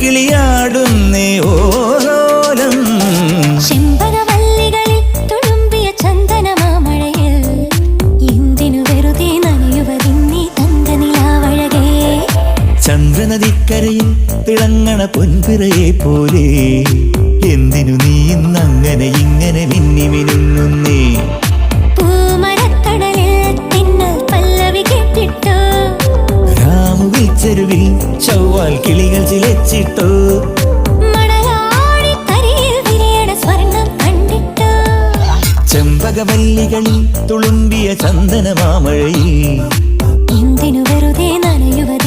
കിളിയാടുന്നേ ഓലോലം. ചെമ്പകവല്ലികളിൽ തുളുമ്പിയ ചന്ദനമാമഴയിൽ എന്തിനു വെറുതെ നനയുവതിന്നീ തങ്കനിലാവഴകേ. ചന്ദ്രനദിക്കരയിൽ തിളങ്ങണ പൊൻപിറയെ പോലെ എന്തിനു നീ ഇന്നങ്ങനെ ഇങ്ങനെ മിന്നി മിനുങ്ങുന്നേ. പൂമരക്കടലിൽ തിന്നൽ പല്ലവി കേട്ടിട്ടോ, രാമുവിൽ ചെരുവിൽ ചൊവ്വാൽ കിളികൾ ചിലച്ചിട്ടോ, മണലാടിക്കരിയിൽ വിരിയണ സ്വർണം കണ്ടിട്ടോ. ചെമ്പകവല്ലികളിൽ തുളുമ്പിയ ചന്ദനമാമഴയിൽ എന്തിനു വെറുതെ നനയുവത്